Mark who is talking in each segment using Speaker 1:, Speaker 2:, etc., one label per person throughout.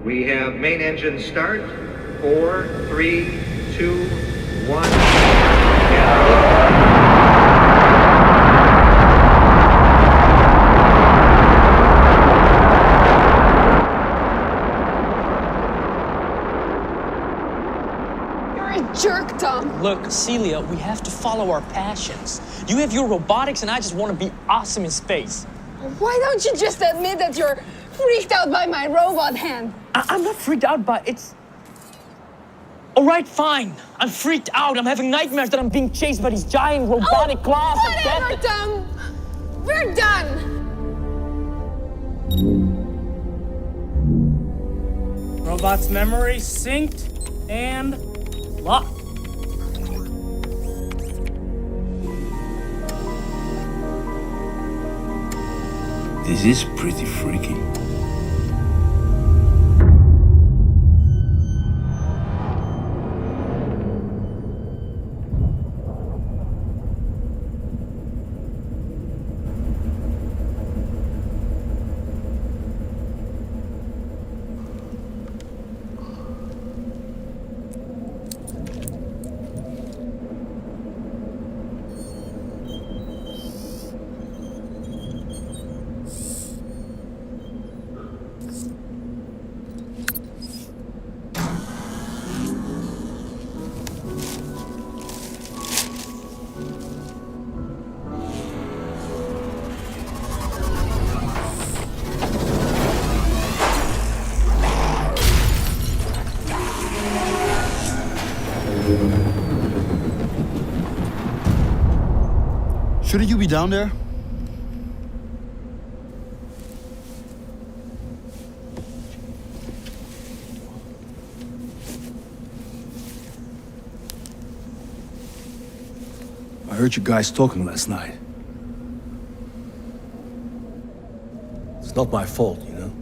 Speaker 1: We have main engine start. 4, 3, 2, 1.
Speaker 2: Jerk, Tom.
Speaker 3: Look, Celia, we have to follow our passions. You have your robotics and I just want to be awesome in space.
Speaker 2: Why don't you just admit that you're freaked out by my robot hand?
Speaker 3: I'm not freaked out by it's... All right, fine. I'm freaked out. I'm having nightmares that I'm being chased by these giant robotic claws.
Speaker 2: Whatever, Tom. We're done.
Speaker 4: Robot's memory synced and locked.
Speaker 5: This is pretty freaky.
Speaker 6: Shouldn't you be down there?
Speaker 5: I heard you guys talking last night. It's not my fault, you know?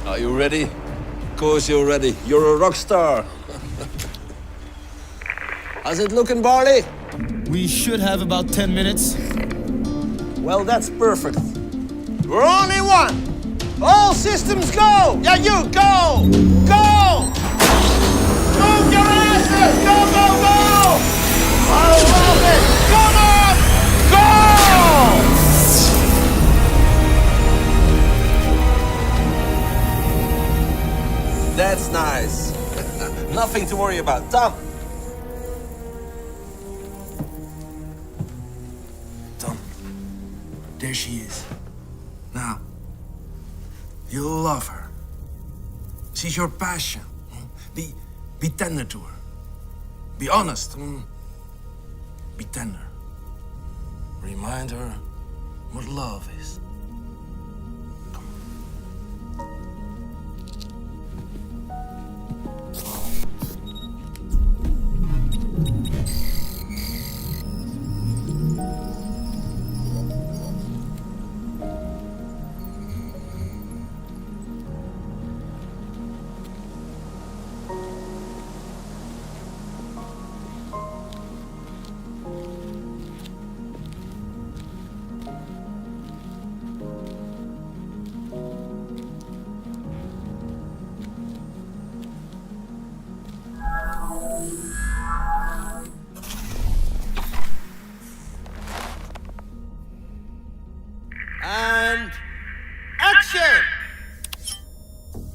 Speaker 7: Are you ready? Of course you're ready. You're a rock star. How's it looking, Barley?
Speaker 6: We should have about 10 minutes.
Speaker 7: Well, that's perfect. We're only one. All systems go. Yeah, you go. Go. Move your asses. Go, go, go. I love it. Come on. Go. That's nice. Nothing to worry about. Tom.
Speaker 5: Tom, there she is. Now, you'll love her. She's your passion. Be tender to her. Be honest. Be tender. Remind her what love is.
Speaker 7: And action!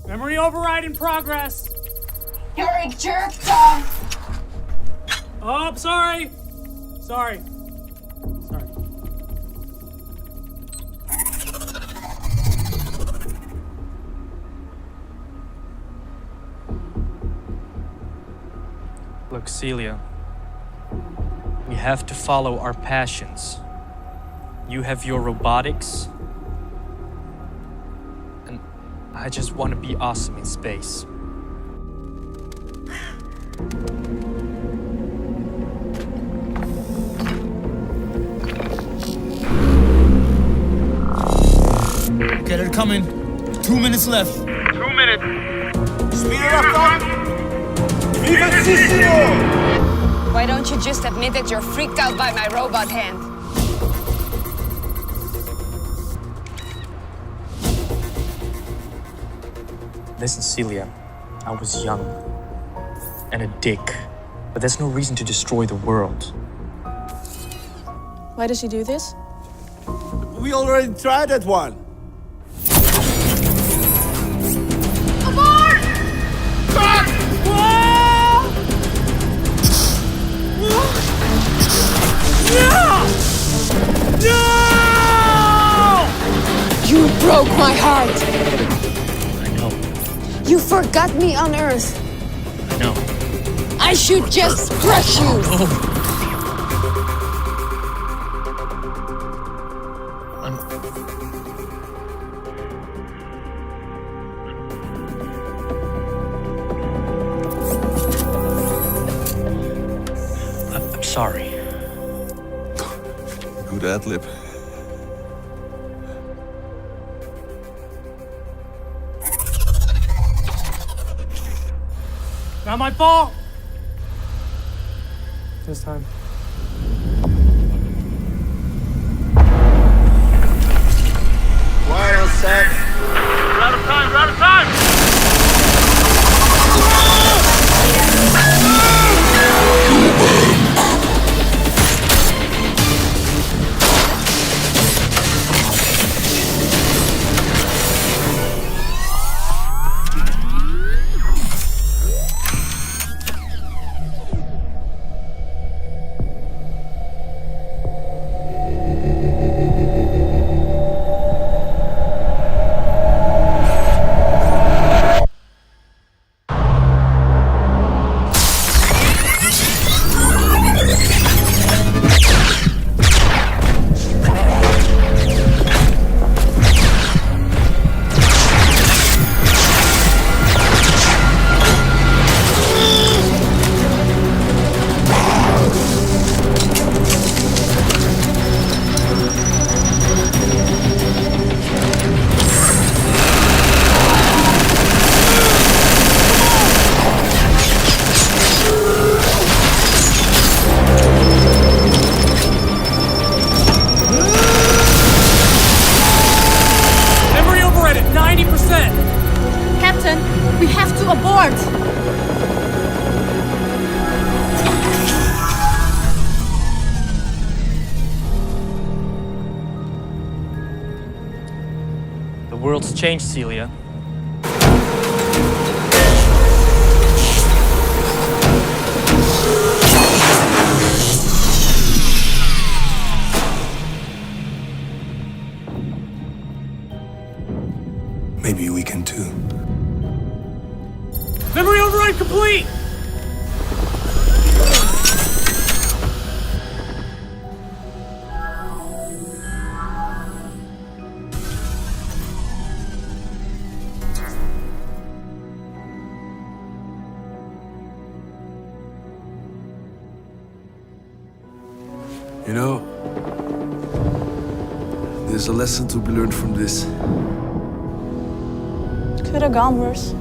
Speaker 4: Memory override in progress.
Speaker 2: You're a jerk, Tom.
Speaker 4: Oh, sorry. Sorry.
Speaker 3: Look, Celia, we have to follow our passions. You have your robotics, and I just want to be awesome in space.
Speaker 6: Okay, they're coming. 2 minutes left.
Speaker 7: 2 minutes. Speed it up, Tom. Vivacissimo!
Speaker 2: Why don't you just admit that you're freaked out by my robot hand?
Speaker 3: Listen, Celia, I was young and a dick, but there's no reason to destroy the world.
Speaker 2: Why does he do this?
Speaker 7: We already tried that one.
Speaker 2: You broke my heart!
Speaker 3: I know,
Speaker 2: You forgot me on Earth!
Speaker 3: I know.
Speaker 2: I should just crush you!
Speaker 3: I'm sorry.
Speaker 8: Good ad-lib.
Speaker 4: Not my fault. This time.
Speaker 7: Quiet on set.
Speaker 4: We're out of time. We're out of time.
Speaker 3: The world's changed, Celia.
Speaker 8: Maybe we can too.
Speaker 4: Memory override complete!
Speaker 8: You know, there's a lesson to be learned from this.
Speaker 2: Could have gone worse.